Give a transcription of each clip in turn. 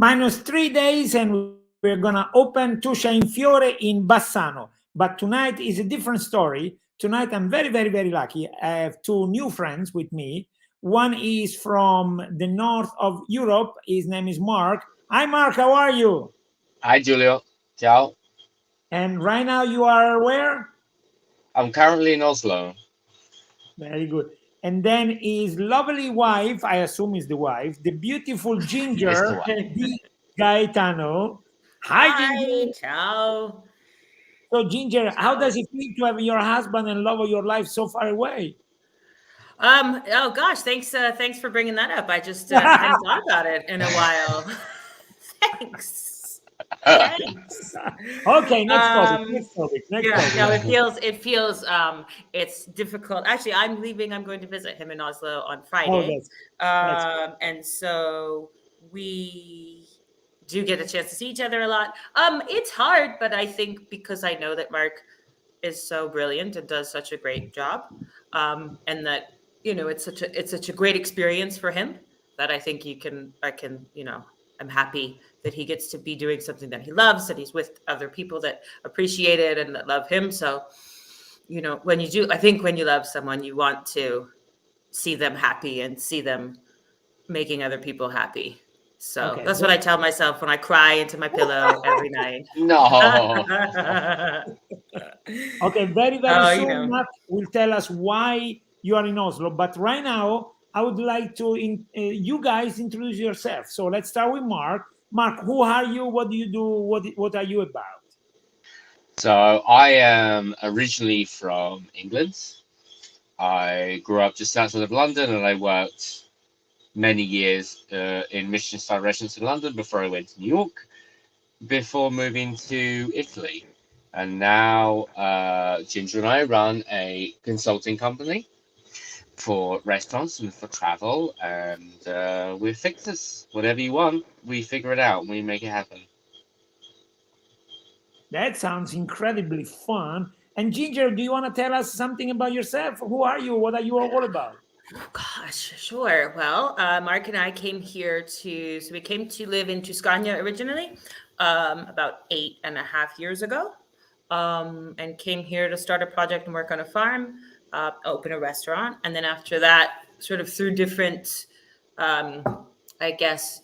-3 days, and we're gonna open Tuscia in Fiore in Bassano. But tonight is a different story. Tonight I'm very, very, very lucky. I have two new friends with me. One is from the north of Europe. His name is Mark. Hi, Mark. How are you? Hi Giulio, ciao. And right now you are where? I'm currently in Oslo. Very good. And then his lovely wife, I assume is the wife, the beautiful It's the Ginger, one. Di Gaetano. Hi, Hi, Ginger. ciao, So, Ginger, how ciao. does it feel to have your husband and love of your life so far away? Oh gosh, thanks for bringing that up. I just hadn't thought about it in a while. Thanks, thanks. Okay, next topic. Um, Next topic. Next yeah, topic. no, it feels it's difficult. Actually, I'm leaving. I'm going to visit him in Oslo on Oh, Friday, that's and so we do get a chance to see each other a lot. It's hard, but I think because I know that Mark is so brilliant and does such a great job, and that it's such a great experience for him that I think I'm happy that he gets to be doing something that he loves, that he's with other people that appreciate it and that love him. So I think when you love someone, you want to see them happy and see them making other people happy. So okay. that's what I tell myself when I cry into my pillow every night. No. Okay, very, very Oh, soon, Mark will tell us why you are in Oslo. But right now, I would like to you guys introduce yourself. So let's start with Mark. Mark, who are you? What do you do? What are you about? So I am originally from England. I grew up just outside of London and I worked many years in Michelin-star restaurants in London before I went to New York, before moving to Italy. And now Ginger and I run a consulting company for restaurants and for travel, and we're fixers. Whatever you want, we figure it out and we make it happen. That sounds incredibly fun. And Ginger, do you want to tell us something about yourself? Who are you? What are you all about? Oh, gosh, sure. Well, Mark and I came here so we came to live in Tuscany originally, about 8.5 years ago, and came here to start a project and work on a farm, open a restaurant. And then after that, sort of through different, um, I guess,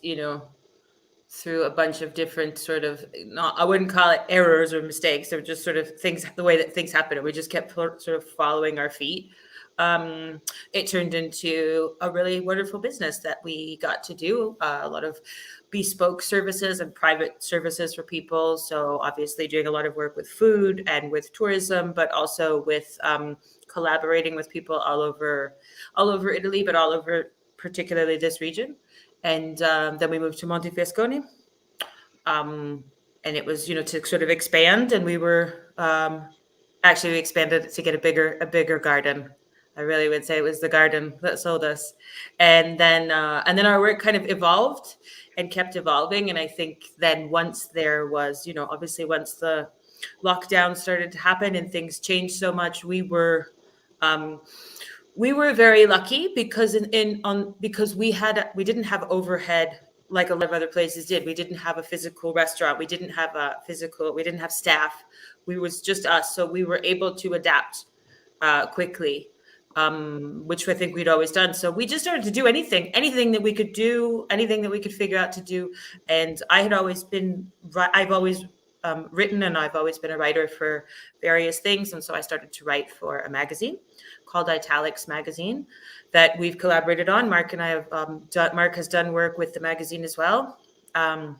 through a bunch of different sort of, not, I wouldn't call it errors or mistakes. They're just sort of things, the way that things happen. And we just kept sort of following our feet. It turned into a really wonderful business that we got to do a lot of bespoke services and private services for people. So obviously doing a lot of work with food and with tourism, but also with collaborating with people all over Italy, but all over particularly this region. And then we moved to Montefiascone, um, and it was to sort of expand, and we were actually we expanded to get a bigger garden. I really would say it was the garden that sold us, and then our work kind of evolved and kept evolving. And I think then once there was, obviously once the lockdown started to happen and things changed so much, um, we were very lucky because because we didn't have overhead like a lot of other places did. We didn't have a physical restaurant. We didn't have staff. We was just us. So we were able to adapt quickly, which I think we'd always done. So we just started to do anything that we could do, anything that we could figure out to do. And I've always written, and I've always been a writer for various things. And so I started to write for a magazine called Italics magazine that we've collaborated on. Mark and I have Mark has done work with the magazine as well, and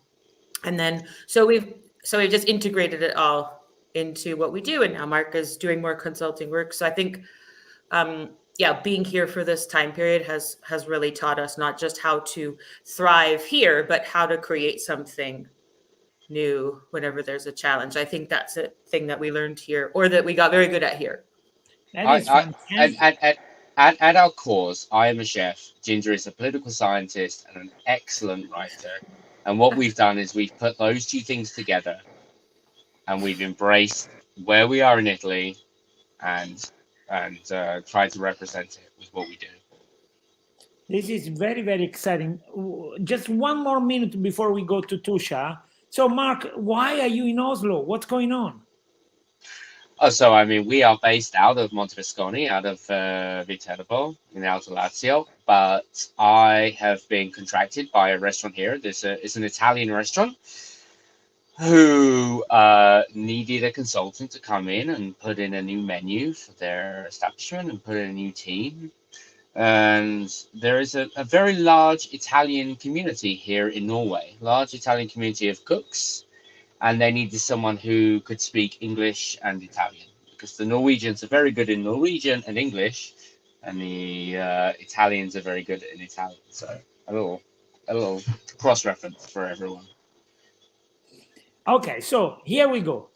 then so we've just integrated it all into what we do. And now Mark is doing more consulting work. So I think yeah, being here for this time period has really taught us not just how to thrive here, but how to create something new whenever there's a challenge. I think that's a thing that we learned here, or that we got very good at here. That I, is I at, fantastic. at, at, at our cores, I am a chef. Ginger is a political scientist and an excellent writer. And what we've done is we've put those two things together and we've embraced where we are in Italy and tried to represent it with what we do. This is very, very exciting. Just one more minute before we go to Tuscia. So, Mark, why are you in Oslo? What's going on? Oh, so I mean, we are based out of Montevasconi, out of Viterbo in Alto Lazio, but I have been contracted by a restaurant here. It's an Italian restaurant who needed a consultant to come in and put in a new menu for their establishment and put in a new team. And there is a very large Italian community here in Norway, large Italian community of cooks, and they needed someone who could speak English and Italian because the Norwegians are very good in Norwegian and English, and the Italians are very good in Italian. So a little cross reference for everyone. Okay, so here we go.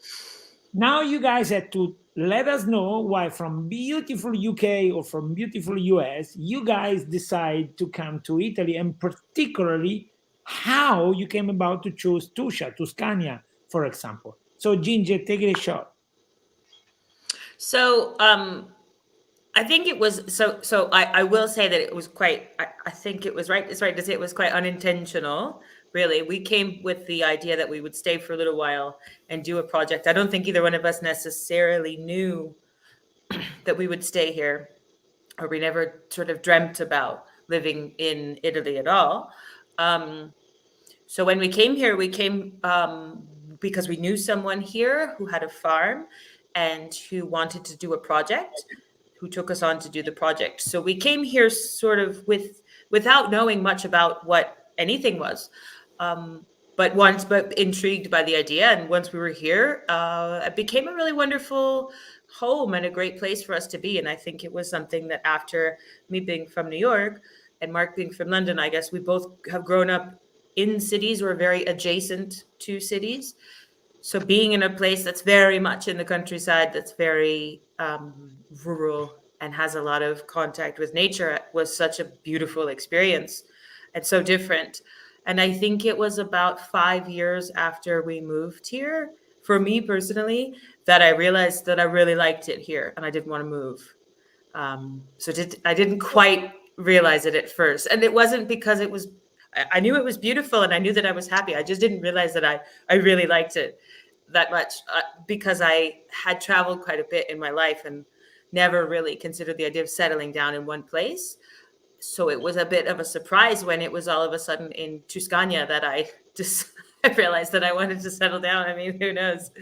Now you guys have to let us know why from beautiful UK or from beautiful US, you guys decide to come to Italy, and particularly how you came about to choose Tuscia, Tuscania, for example. So Ginger, take it a shot. So I think it was so I will say that it was quite I think it was right it's right to say it was quite unintentional. Really, we came with the idea that we would stay for a little while and do a project. I don't think either one of us necessarily knew that we would stay here, or we never sort of dreamt about living in Italy at all. Um, so when we came here, we came because we knew someone here who had a farm and who wanted to do a project, who took us on to do the project. So we came here sort of without knowing much about what anything was. But intrigued by the idea, and once we were here, it became a really wonderful home and a great place for us to be. And I think it was something that, after me being from New York and Mark being from London, I guess we both have grown up in cities or very adjacent to cities. So being in a place that's very much in the countryside, that's very rural and has a lot of contact with nature, was such a beautiful experience and so different. And I think it was about 5 years after we moved here, for me personally, that I realized that I really liked it here and I didn't want to move. I didn't quite realize it at first. And it wasn't because I knew it was beautiful and I knew that I was happy. I just didn't realize that I really liked it that much, because I had traveled quite a bit in my life and never really considered the idea of settling down in one place. So it was a bit of a surprise when it was all of a sudden in Tuscania that I just I realized that I wanted to settle down. I mean, who knows?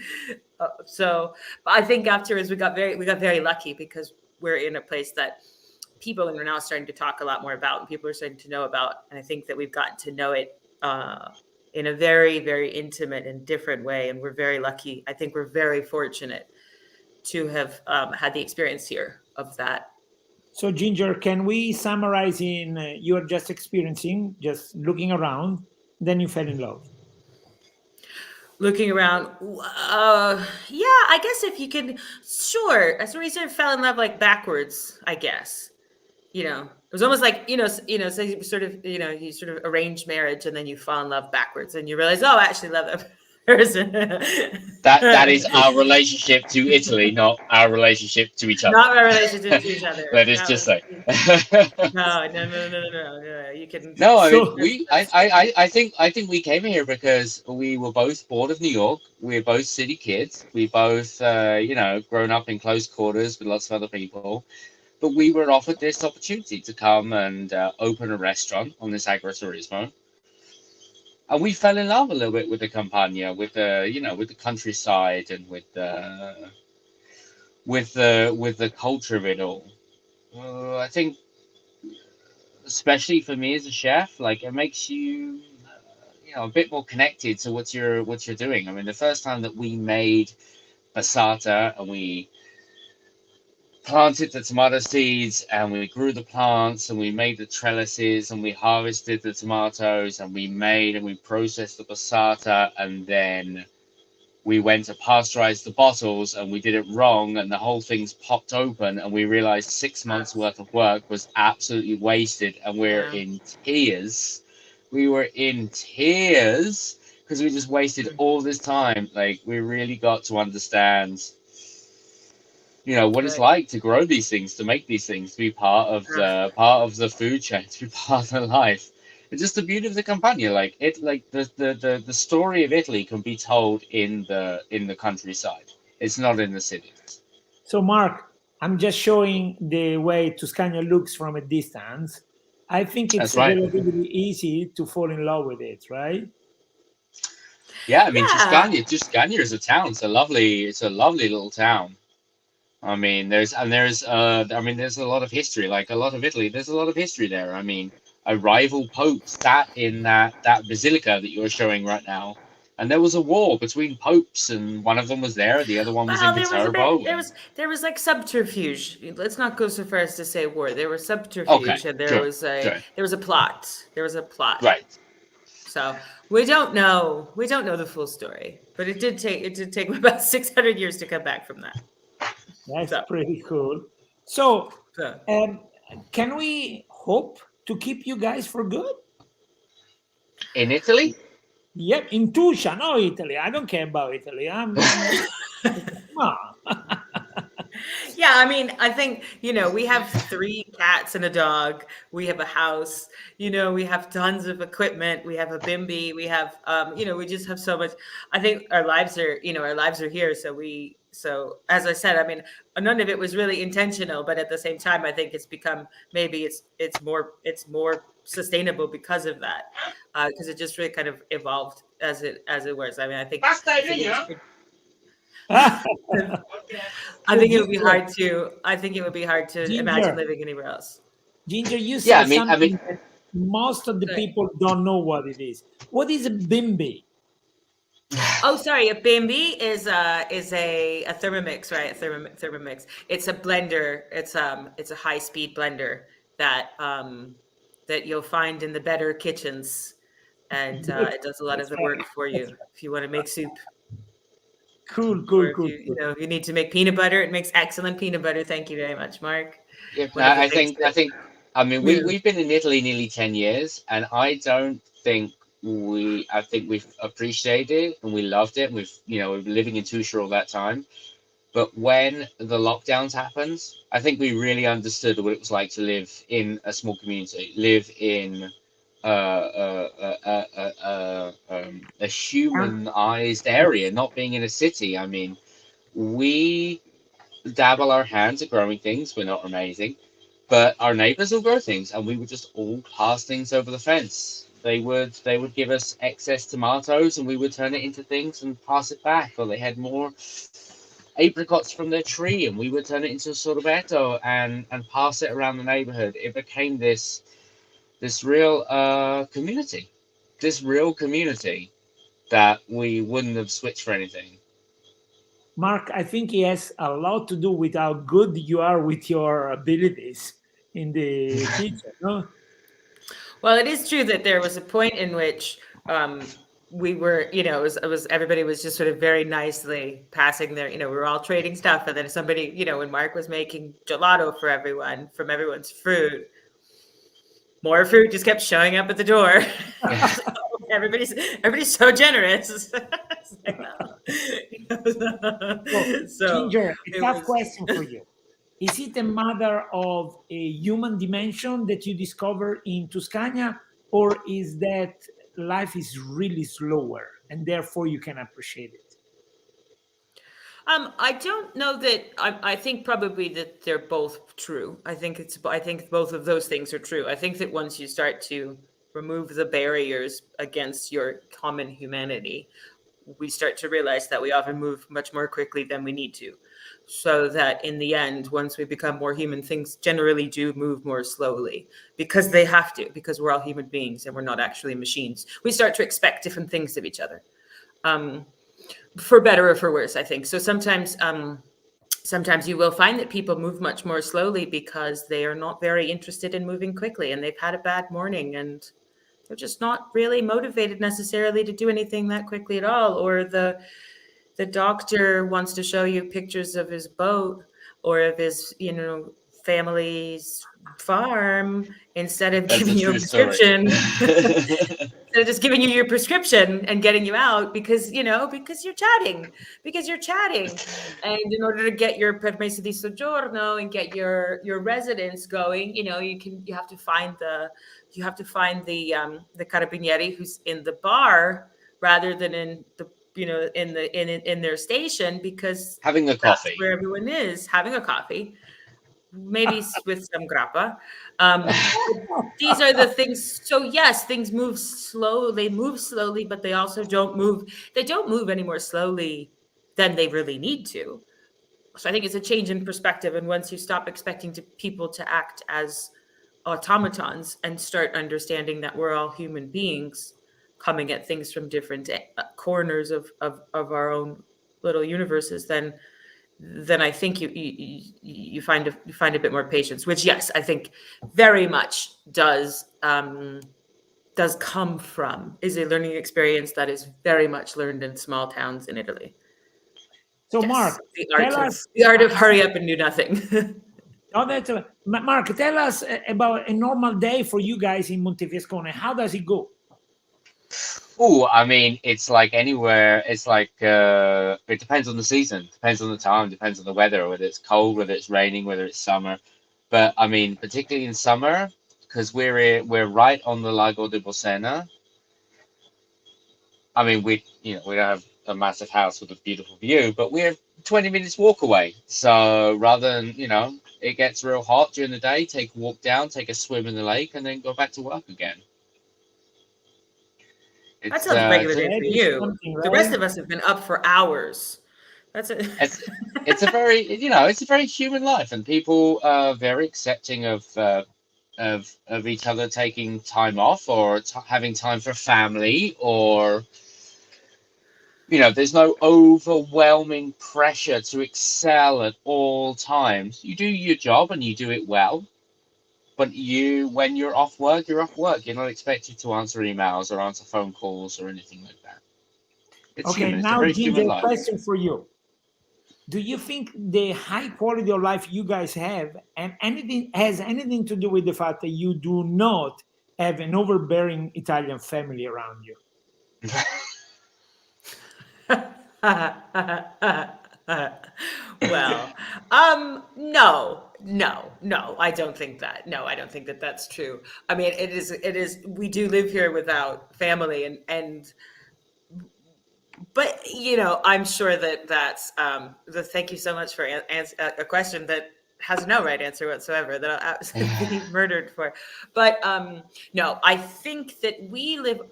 So but I think afterwards we got very lucky, because we're in a place that people are now starting to talk a lot more about, and people are starting to know about. And I think that we've gotten to know it in a very, very intimate and different way. And we're very lucky. I think we're very fortunate to have had the experience here of that. So, Ginger, can we summarize in you're just experiencing, just looking around, then you fell in love? Looking around, yeah, I guess if you can, sure. That's the reason I fell in love like backwards, I guess. It was almost like, so you sort of, you sort of arrange marriage and then you fall in love backwards and you realize, oh, I actually love that person. That is our relationship to Italy, not our relationship to each other. Not our relationship to each other. Let us just say. No. You can. No, I So- mean, I think we came here because we were both bored of New York. We're both city kids. We both, grown up in close quarters with lots of other people. But we were offered this opportunity to come and open a restaurant on this agriturismo. And we fell in love a little bit with the Campania, with with the countryside and with the culture of it all. I think, especially for me as a chef, like it makes you, a bit more connected to what you're doing. I mean, the first time that we made passata and we planted the tomato seeds and we grew the plants and we made the trellises and we harvested the tomatoes and we made and we processed the passata, and then we went to pasteurize the bottles and we did it wrong and the whole thing's popped open and we realized 6 months worth of work was absolutely wasted, and we're in tears. We were in tears because we just wasted all this time. Like, we really got to understand what it's Right. like to grow these things, to make these things, to be part of the food chain, to be part of the life. It's just the beauty of the Campania. Like the story of Italy can be told in the countryside. It's not in the cities. So, Mark, I'm just showing the way Tuscania looks from a distance. I think it's That's right. relatively easy to fall in love with it, right? Yeah, I mean Yeah. Tuscania is a town. It's a lovely little town. There's a lot of history, like a lot of Italy. There's a lot of history there. I mean, a rival pope sat in that basilica that you're showing right now, and there was a war between popes, and one of them was there, the other one was in Well, Viterbo, and there was like subterfuge. Let's not go so far as to say war. There was okay, subterfuge, and sure, sure, there was a plot. There was a plot. right. So we don't know. We don't know the full story, but it did take about 600 years to come back from that. That's So, pretty cool. So, so um, can we hope to keep you guys for good? In Italy, Yep, in Tuscia, no Italy. I don't care about Italy. Come on. yeah, I mean, I think, we have 3 cats and a dog. We have a house, we have tons of equipment. We have a bimby. We have, we just have so much. I think our lives are here. So as I said, I mean, none of it was really intentional, but at the same time, I think it's become, maybe it's more sustainable because of that. Because it just really kind of evolved as it was. I mean, I think I think it would be hard to. I think it would be hard to imagine Ginger, living anywhere else. Ginger, you yeah. said I mean, something that most of the Good. people don't know what it is. What is a bimby? Oh, sorry. A Bambi is a Thermomix, right? Thermomix. It's a blender. It's a high speed blender that you'll find in the better kitchens, and it does a lot of That's the right. work for you if you want to make soup, Cool, or cool, if cool, you cool. know you need to make peanut butter. It makes excellent peanut butter. Thank you very much, Mark. yeah, One of the I things think I that think I mean yeah. we've been in Italy nearly 10 years, and I think we've appreciated it and we loved it. And we've been living in Tuscia all that time. But when the lockdowns happened, I think we really understood what it was like to live in a small community, live in a Um, humanized area, not being in a city. I mean, we dabble our hands at growing things. We're not amazing, but our neighbors will grow things, and we would just all pass things over the fence. They would give us excess tomatoes, and we would turn it into things and pass it back. Or they had more apricots from their tree, and we would turn it into a sorbetto and pass it around the neighborhood. It became this real community that we wouldn't have switched for anything. Mark, I think he has a lot to do with how good you are with your abilities in the kitchen. No? Well, it is true that there was a point in which we were, it was everybody was just sort of very nicely passing their, we were all trading stuff, and then somebody, when Mark was making gelato for everyone from everyone's fruit, more fruit just kept showing up at the door. everybody's so generous. It's like, So, so Ginger, a it tough was. question for you. Is it a matter of a human dimension that you discover in Tuscania, or is that life is really slower and therefore you can appreciate it? I don't know that. I think probably that they're both true. I think both of those things are true. I think that once you start to remove the barriers against your common humanity, we start to realize that we often move much more quickly than we need to. So that in the end, once we become more human, things generally do move more slowly because they have to, because we're all human beings and we're not actually machines. We start to expect different things of each other. For better or for worse, I think. So sometimes you will find that people move much more slowly because they are not very interested in moving quickly, and they've had a bad morning, and they're just not really motivated necessarily to do anything that quickly at all. Or the doctor wants to show you pictures of his boat or of his, family's farm instead of That's a giving you a true story. prescription. Instead of just giving you your prescription and getting you out because you're chatting, and in order to get your permesso di soggiorno and get your residence going, you have to find the carabinieri who's in the bar rather than in the in their station, because Having a that's coffee. where everyone is having a coffee, maybe with some grappa. These are the things. So yes, things move slow. They move slowly, but they also don't move. They don't move any more slowly than they really need to. So I think it's a change in perspective. And once you stop expecting people to act as automatons and start understanding that we're all human beings coming at things from different corners of our own little universes, then I think you find a bit more patience, which yes, I think very much does come from, is a learning experience that is very much learned in small towns in Italy. So, Yes, Mark, the art of hurry up and do nothing. Mark, tell us about a normal day for you guys in Montefiascone. How does it go? Oh, I mean, it's like anywhere. It's like it depends on the season, depends on the time, depends on the weather, whether it's cold, whether it's raining, whether it's summer. But I mean, particularly in summer, because we're right on the Lago di Bolsena. I mean, we don't have a massive house with a beautiful view, but we're 20 minutes walk away. So rather than it gets real hot during the day, take a walk down, take a swim in the lake, and then go back to work again. That sounds a regular day for you. Right? The rest of us have been up for hours. It's a very it's a very human life, and people are very accepting of each other taking time off, or having time for family, or there's no overwhelming pressure to excel at all times. You do your job and you do it well. But when you're off work, you're off work. You're not expected to answer emails or answer phone calls or anything like that. It's okay, human. It's a now, very Ginger, human a life. question for you. Do you think the high quality of life you guys have has anything to do with the fact that you do not have an overbearing Italian family around you? Well, no, I don't think that. No, I don't think that that's true. I mean, it is, we do live here without family, but I'm sure that's thank you so much for a question that has no right answer whatsoever, that I'll absolutely be murdered for. But no, I think that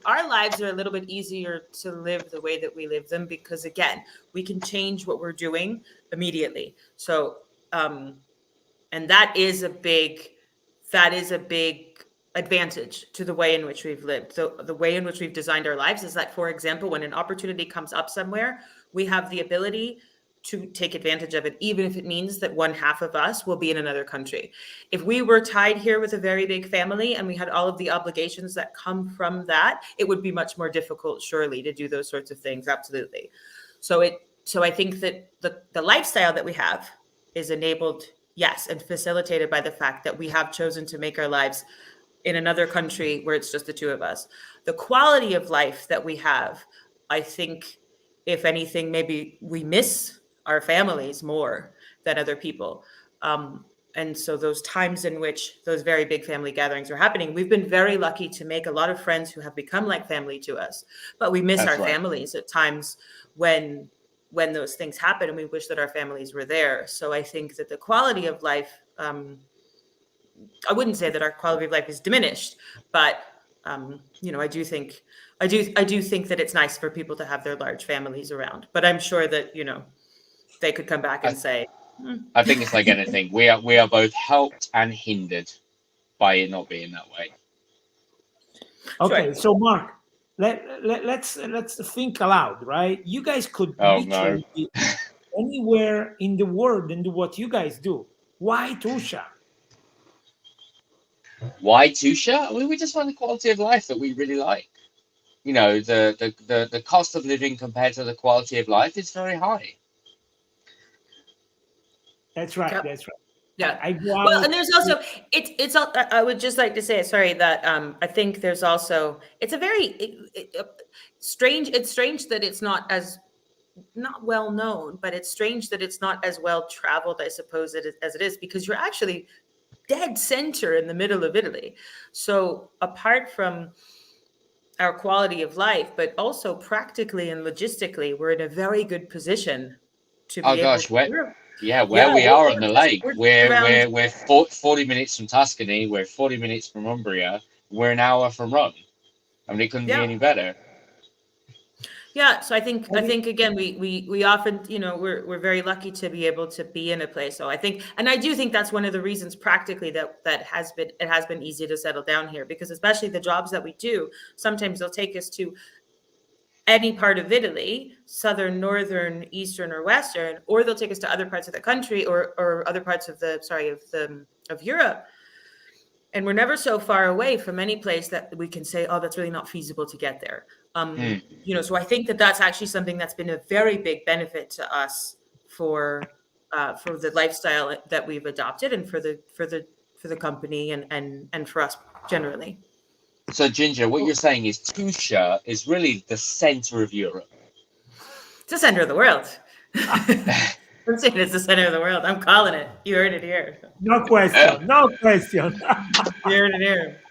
our lives are a little bit easier to live the way that we live them, because again, we can change what we're doing immediately. So and that is a big advantage to the way in which we've lived. So the way in which we've designed our lives is that, for example, when an opportunity comes up somewhere, we have the ability to take advantage of it, even if it means that one half of us will be in another country. If we were tied here with a very big family and we had all of the obligations that come from that, it would be much more difficult, surely, to do those sorts of things. Absolutely. So I think that the lifestyle that we have is enabled, yes, and facilitated by the fact that we have chosen to make our lives in another country where it's just the two of us. The quality of life that we have, I think, if anything, maybe we miss our families more than other people. And so those times in which those very big family gatherings are happening, we've been very lucky to make a lot of friends who have become like family to us. But we miss our families at times when those things happen, and we wish that our families were there. So I think that the quality of life, I wouldn't say that our quality of life is diminished, but I do think that it's nice for people to have their large families around. But I'm sure that they could come back and say, I think it's like anything. We are both helped and hindered by it not being that way. Okay, sure. So Mark, let's think aloud, right? You guys could literally be anywhere in the world and do what you guys do. Why Tuscia? Why Tuscia? I mean, we just want the quality of life that we really like. The cost of living compared to the quality of life is very high. That's right. Yep. That's right. Yeah. I go Well, out. and there's also I would just like to say, sorry, that I think there's also it's a very strange. It's strange that it's not as not well known, but it's strange that it's not as well traveled, I suppose, as it is, because you're actually dead center in the middle of Italy. So apart from our quality of life, but also practically and logistically, we're in a very good position to Oh be able gosh, to. where we are on the lake, We're just around. we're 40 minutes from Tuscany, we're 40 minutes from Umbria, we're an hour from Rome. I mean, it couldn't be Yeah. any better. Yeah, so I think again we often, you know, we're very lucky to be able to be in a place. So I think, and I do think that's one of the reasons practically that has been easy to settle down here, because especially the jobs that we do, sometimes they'll take us to any part of Italy, southern, northern, eastern, or western, or they'll take us to other parts of the country or other parts of of Europe. And we're never so far away from any place that we can say, oh, that's really not feasible to get there. You know, so I think that that's actually something that's been a very big benefit to us for the lifestyle that we've adopted, and for the company and for us generally. So, Ginger, what you're saying is Tuscia is really the center of Europe. It's the center of the world. I'm saying it's the center of the world. I'm calling it. You heard it here. No question. No question. You heard it here.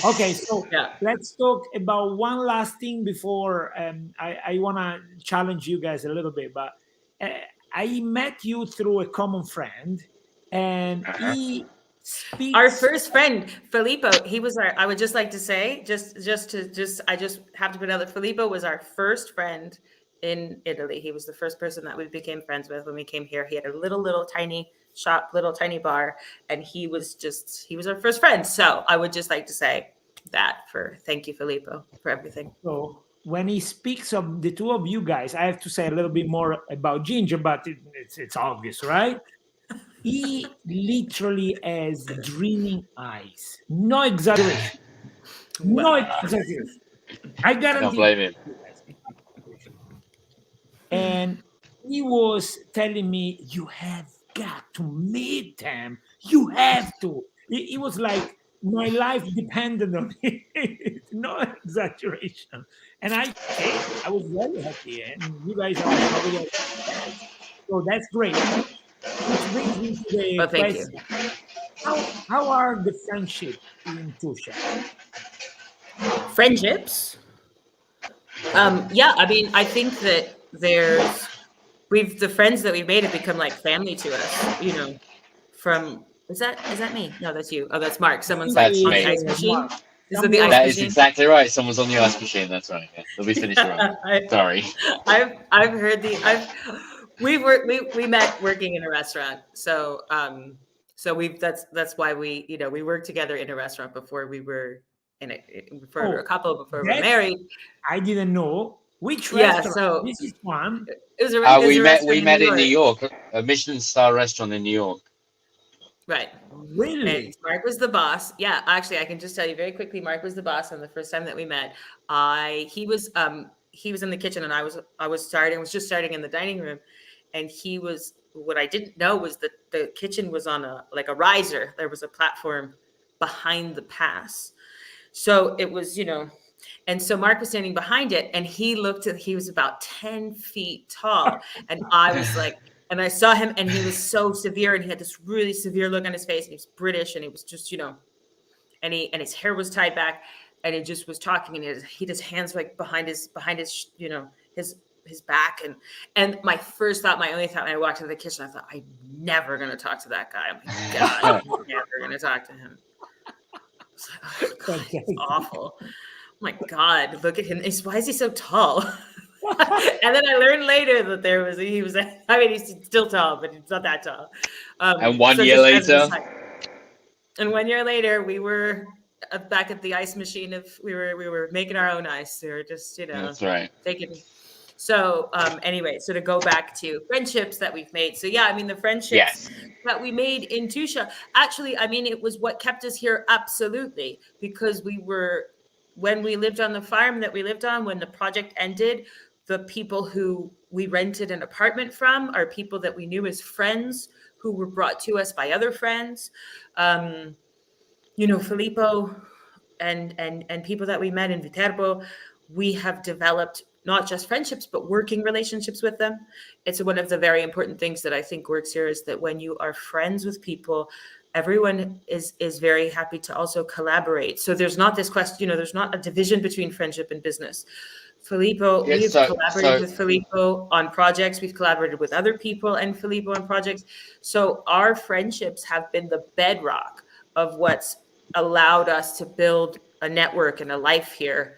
Okay, so Yeah. let's talk about one last thing before I want to challenge you guys a little bit. But I met you through a common friend, and he speaks. Our first friend, Filippo, he was I would just like to say, I just have to put out that Filippo was our first friend in Italy. He was the first person that we became friends with when we came here. He had a little tiny shop, little tiny bar, and he was our first friend. So I would just like to say that thank you, Filippo, for everything. So when he speaks of the two of you guys, I have to say a little bit more about Ginger, but it's obvious, right? He literally has dreaming eyes. No exaggeration. No exaggeration. I guarantee. Don't blame him. And he was telling me, you have got to meet them. You have to. It was like my life depended on it. No exaggeration. And I was very happy. And you guys are probably happy. So that's great. Which brings me to the thank question. How are the friendships in Tuscia? Friendships? Yeah, I mean, I think that the friends that we've made have become like family to us, you know, is that me? No, that's you. Oh, that's Mark. Someone's like on the ice machine. Is it the ice That machine? is exactly right. Someone's on the ice machine. That's right. Yeah. They'll be finished around. Sorry. I've heard we met working in a restaurant. So that's why we worked together in a restaurant before we were for a couple before we were married. I didn't know which restaurant. Yeah, so this is one. It was a we met in New York, a Michelin star restaurant in New York. Right. Really? And Mark was the boss. Yeah, actually, I can just tell you very quickly. Mark was the boss on the first time that we met. He was in the kitchen, and I was just starting in the dining room, and he was. What I didn't know was that the kitchen was on a riser. There was a platform behind the pass, so it was and so Mark was standing behind it, and he was about 10 feet tall, and I was like. And I saw him, and he was so severe, and he had this really severe look on his face, and he was British, and he was just, and his hair was tied back, and he just was talking, and he had his hands like behind his his back, and my only thought when I walked into the kitchen, I thought, I'm never gonna talk to that guy. I'm like, God, I'm never gonna talk to him. It's awful. Oh my God, look at him. Why is he so tall? And then I learned later that he's still tall, but he's not that tall. And 1 year later? And 1 year later, we were back at the ice machine. We were making our own ice. We were just, That's right. taking. So anyway, so to go back to friendships that we've made. So yeah, I mean, the friendships that we made in Tuscia, actually, I mean, it was what kept us here. Absolutely. Because when we lived on the farm that we lived on, when the project ended, the people who we rented an apartment from are people that we knew as friends who were brought to us by other friends. You know, Filippo and people that we met in Viterbo, we have developed not just friendships, but working relationships with them. It's one of the very important things that I think works here is that when you are friends with people, everyone is very happy to also collaborate. So there's not this question, you know, there's not a division between friendship and business. Filippo, Yeah, we've so collaborated with Filippo on projects. We've collaborated with other people and Filippo on projects. So our friendships have been the bedrock of what's allowed us to build a network and a life here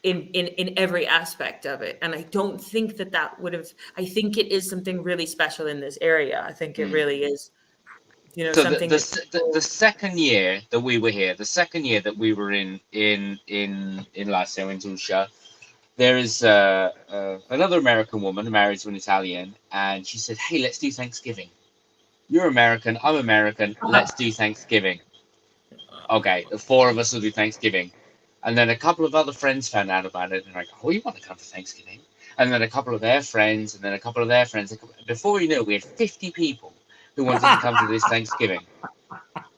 in every aspect of it. And I don't think that would have, I think it is something really special in this area. I think it really is, you know, so something the second year that we were here, the second year that we were in Lazio, in Tuscia, there is another American woman married to an Italian, and she said, "Hey, let's do Thanksgiving. You're American, I'm American. Let's do Thanksgiving." Okay, the four of us will do Thanksgiving. And then a couple of other friends found out about it, and they're like, "Oh, you want to come to Thanksgiving?" And then a couple of their friends, and then a couple of their friends. Before we knew it, we had 50 people who wanted to come to this Thanksgiving.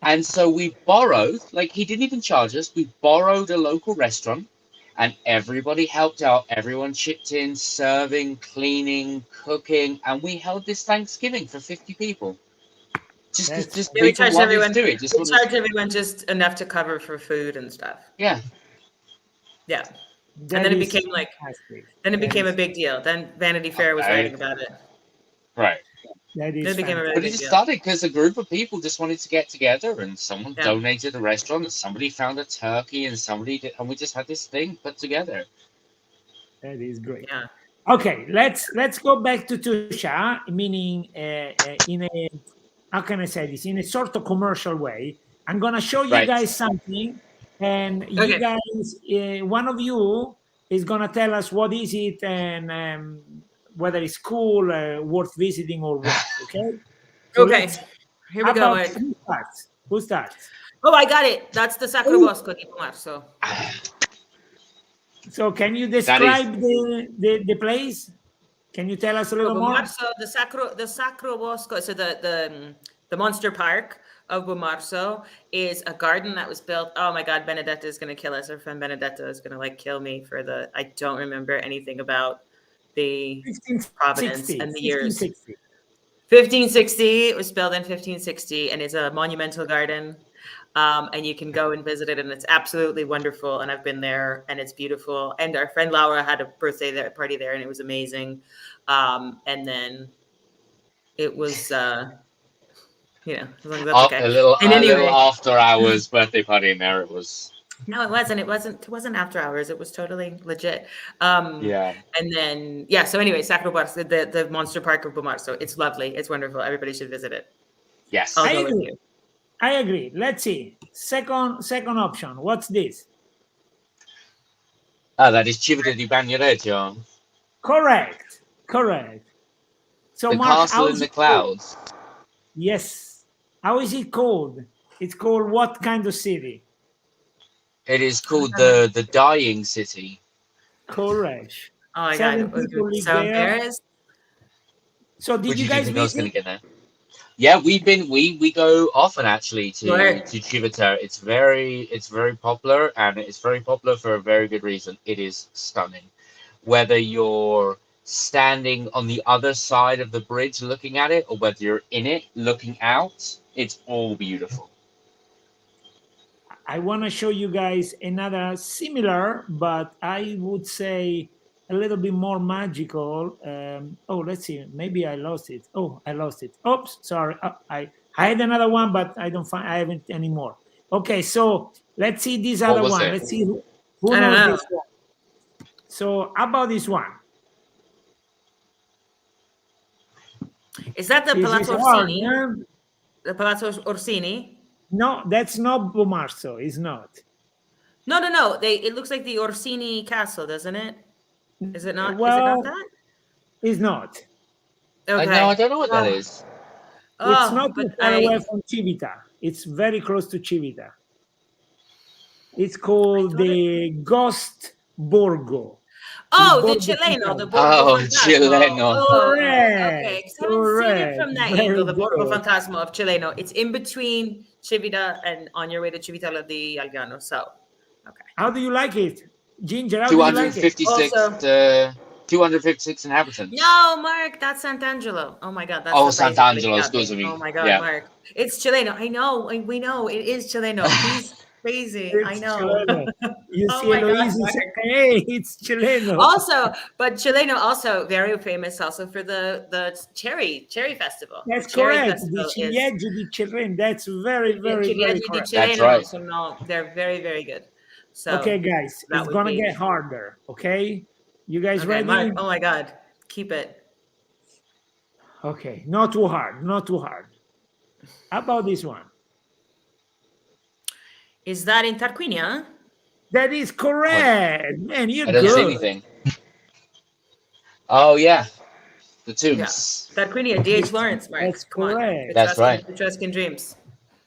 And so we borrowed, like, he didn't even charge us. We borrowed a local restaurant, and everybody helped out. Everyone chipped in, serving, cleaning, cooking, and we held this Thanksgiving for 50 people. Just we people charged wanted everyone. to do it. We charged everyone just enough to cover for food and stuff. Yeah. Yeah. That and then it is became like, fantastic. then it That became a is- big deal. Then Vanity Fair was writing about it. Right. That Then is it became a fantastic. really But it big just deal. started because a group of people just wanted to get together, and someone Yeah. donated a restaurant, and somebody found a turkey, and somebody did, and we just had this thing put together. That is great. Yeah. Okay, let's go back to Tuscia, meaning in a, how can I say this, in a sort of commercial way. I'm gonna show you Right. guys something, and you Okay. guys, one of you is gonna tell us what is it and whether it's cool, worth visiting or what. Okay. So Okay. Here we how go. about Mike. who starts? Who starts? Oh, I got it. That's the Sacro Oh. Bosco di Marzo. So can you That is describe the place? Can you tell us a little more? Bomarzo, the Sacro Bosco. So the Monster Park of Bomarzo is a garden that was built. Oh my God, Benedetta is going to kill us. Our friend Benedetta is going to like kill me for the. I don't remember anything about the provenance and the years. 1560. 1560. It was built in 1560, and it's a monumental garden. And you can go and visit it, and it's absolutely wonderful. And I've been there, and it's beautiful. And our friend Laura had a birthday party there, and it was amazing. And then it was, you know, as long as that's okay. a little anyway, after hours birthday party in there. It was. no, it wasn't. It wasn't after hours. It was totally legit. Yeah. And then So anyway, Sacro Bosco, the Monster Park of Bomarzo. It's lovely. It's wonderful. Everybody should visit it. Yes. I'll I go with agree. you. I agree. Let's see. Second option. What's this? That is Civita di Bagnoregio. Correct. So The Mark, castle in the clouds. Yes. How is it called? It's called what kind of city? It is called the Dying City. Correct. Oh my Seven God, people live so there. embarrassed. So did Would you you guys think I was going to visit? get there? Yeah, we go often actually Sure. to Civita. It's very popular, and it's very popular for a very good reason. It is stunning. Whether you're standing on the other side of the bridge looking at it, or whether you're in it looking out, it's all beautiful. I want to show you guys another similar, but I would say a little bit more magical. Oh, let's see. Maybe I lost it. Oh, I lost it. Oops, sorry. I had another one, but I haven't anymore. Okay, so let's see this What other was one. it? Let's see who I don't knows know. this one. So how about this one? Is that the This is Palazzo hard, Orsini? yeah? The Palazzo Orsini? No, that's not Bomarzo. It's not. No. It looks like the Orsini Castle, doesn't it? Is it not? Well, is it not that? it's not. Okay. No, I don't know what that is. It's Oh, not too but far away from Civita. It's very close to Civita. It's called the Ghost Borgo. Oh, the bordo Chileno, the fantasma. Borgo Oh, Fantasma. Chileno. Correct. Okay, because I haven't seen it from that Very angle, the Borgo good. Fantasma of Chileno. It's in between Civita and on your way to Civitella di Algano. So, okay. How do you like it, Ginger? How do you like it? 256 inhabitants. No, Mark, that's Sant'Angelo. Oh my God, that's Oh, the paese Sant'Angelo, Valenciano. scusami. Oh my God, Yeah. Mark, it's Chileno. I know, we know it is Chileno. He's crazy. I It's know. Chileno. You Oh see my God, Eloise Mark. say, hey, it's Chileno. Also, but Chileno also very famous also for the cherry festival. That's The cherry correct. The festival is ciliegio di Chileno. That's very, the very, very ciliegi di correct. That's Chileno. right. So no, they're very, very good. So Okay, guys, that it's would gonna be get harder. Okay, you guys okay. ready? Mark, oh my God, keep it. Okay, not too hard, not too hard. How about this one? Is that in Tarquinia? That is correct. Man, you're I don't see good. anything. Oh, yeah. The Yeah, tombs. Tarquinia, D.H. Lawrence, Mark. That's Come on, correct. That's right. Etruscan dreams.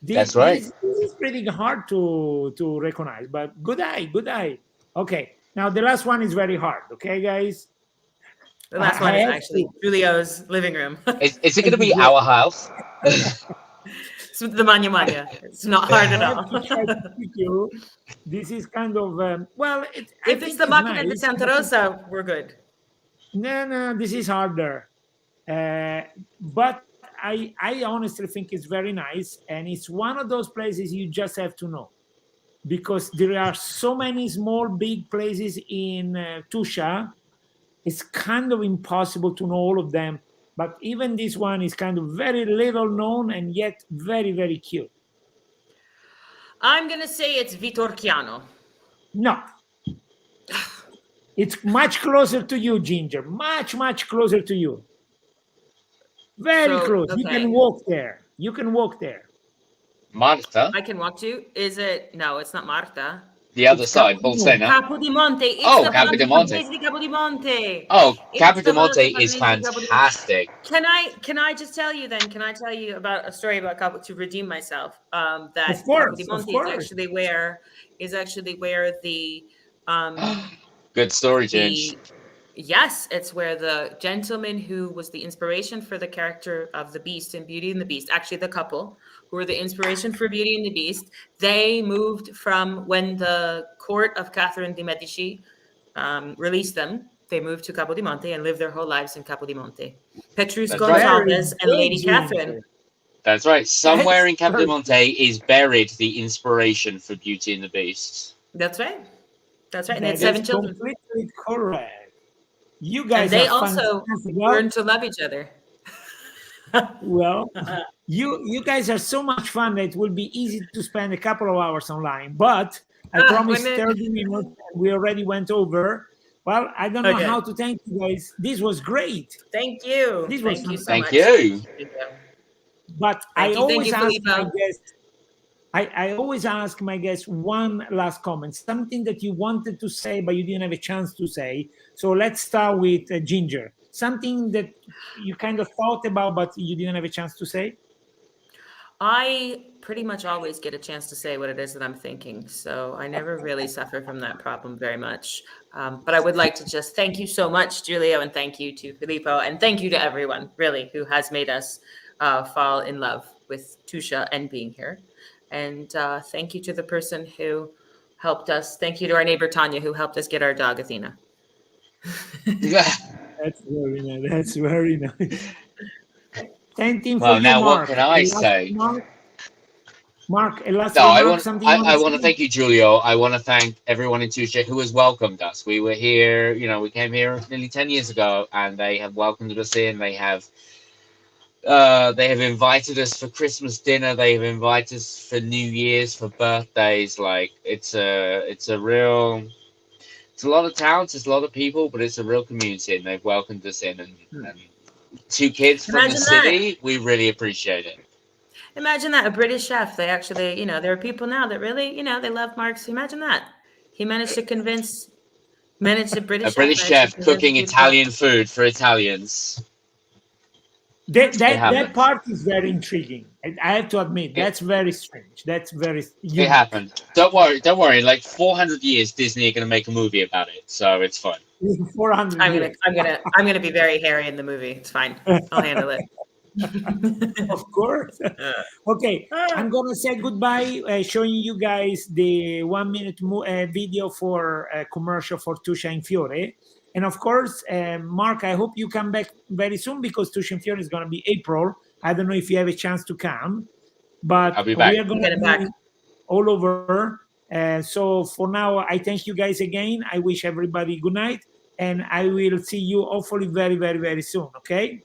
That's right. This is pretty hard to recognize, but good eye, good eye. Okay, now the last one is very hard. Okay, guys. The last I one is have actually to- Giulio's living room. Is it going to be our house? It's the Magna Magna. It's not hard at I have all. to try to teach you. This is kind of well. I If it's think the it's Macchina di nice, Santa but Rosa, we're good. no, this is harder. But I honestly think it's very nice, and it's one of those places you just have to know, because there are so many small, big places in Tuscia. It's kind of impossible to know all of them. But even this one is kind of very little known and yet very, very cute. I'm gonna say it's Vitorchiano. No, it's much closer to you, Ginger. Much, much closer to you. Very So, close. You okay. can walk there. You can walk there. Marta? I can walk to. Is it? No, it's not Marta. The other It's side, Capodimonte. Bolsena. Capodimonte. It's Oh, the Capodimonte. Paese di Capodimonte. Oh, It's the Capodimonte Paese is di Capodimonte. fantastic. Can I just tell you then? Can I tell you about a story about to redeem myself? That Of course, Capodimonte of course. is actually where the Good story, Ginge. yes, it's where the gentleman who was the inspiration for the character of the Beast in Beauty and the Beast, actually the couple who were the inspiration for Beauty and the Beast, they moved from when the court of Catherine de' Medici released them. They moved to Capodimonte and lived their whole lives in Capodimonte. Petrus That's right. Gonzalez and Very Lady good, Catherine. Ginger. That's right. Somewhere in That's Capodimonte is buried the inspiration for Beauty and the Beast. That's right. That's right. And they had That 7 is children. completely correct. You And guys they are also fantastic. learned to love each other. Well, you guys are so much fun that it will be easy to spend a couple of hours online. But I promised when it- 30 minutes. We already went over. Well, I don't know Okay. how to thank you guys. This was great. Thank you. This was Thank you so Thank much. you. But Thank I you, always ask Filippo. my guests. I always ask my guests one last comment, something that you wanted to say but you didn't have a chance to say. So let's start with Ginger. Something that you kind of thought about but you didn't have a chance to say. I pretty much always get a chance to say what it is that I'm thinking. So I never really suffer from that problem very much. But I would like to just thank you so much, Giulio, and thank you to Filippo, and thank you to everyone, really, who has made us fall in love with Tuscia and being here. And thank you to the person who helped us. Thank you to our neighbor, Tanya, who helped us get our dog, Athena. That's very nice. That's very nice. Same thing for Well, you, now what Mark. can I say? Mark, a last No, I remark, want something you I want to say? thank you, Giulio. I want to thank everyone in Tuscia who has welcomed us. We were here, we came here nearly 10 years ago, and they have welcomed us in. They have invited us for Christmas dinner. They have invited us for New Year's, for birthdays. Like it's a lot of towns, it's a lot of people, but it's a real community, and they've welcomed us in. And 2 kids from Imagine the city, we really appreciate it. Imagine that, a British chef. They actually, there are people now that really, they love Mark's. Imagine that. He managed to manage a British A British chef cooking Italian food for Italians. That part is very intriguing. I have to admit, that's very strange. That's very unique. It happened. Don't worry. Like 400 years, Disney are going to make a movie about it, so it's fun. 400 years. I'm gonna be very hairy in the movie. It's fine. I'll handle it. Of course. Okay, I'm gonna say goodbye, showing you guys the 1 minute video for commercial for Tuscia in Fiore. And of course, Mark, I hope you come back very soon, because Tuscia in Fiore is gonna be April. I don't know if you have a chance to come, but I'll be back. we are gonna be all over. So for now, I thank you guys again. I wish everybody good night, and I will see you hopefully very, very, very soon. Okay.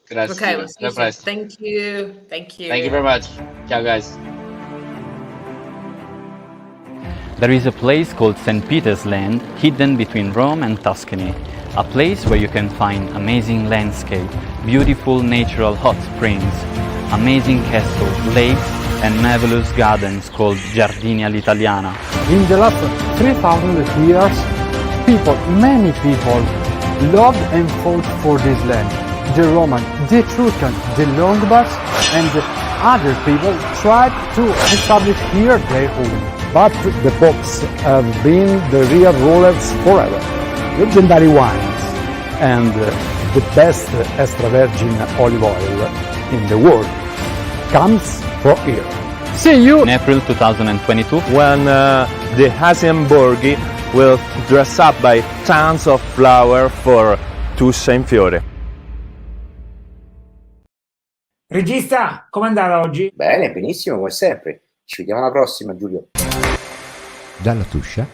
Grazie. Okay, we'll see you soon. Thank you. Thank you. Thank you very much. Ciao, guys. There is a place called St. Peter's Land, hidden between Rome and Tuscany. A place where you can find amazing landscape, beautiful natural hot springs, amazing castles, lakes, and marvelous gardens called Giardini all'Italiana. In the last 3,000 years, many people loved and fought for this land. The Roman, the Etruscan, the Longobards, and other people tried to establish here their home. But the popes have been the real rulers forever. Legendary wines and the best extra virgin olive oil in the world comes from here. See you In April 2022, when the Hasienborghi will dress up by tons of flower for Tuscia in Fiore. Regista, com'è andata oggi? Bene, benissimo, come sempre. Ci vediamo alla prossima, Giulio. Dalla Tuscia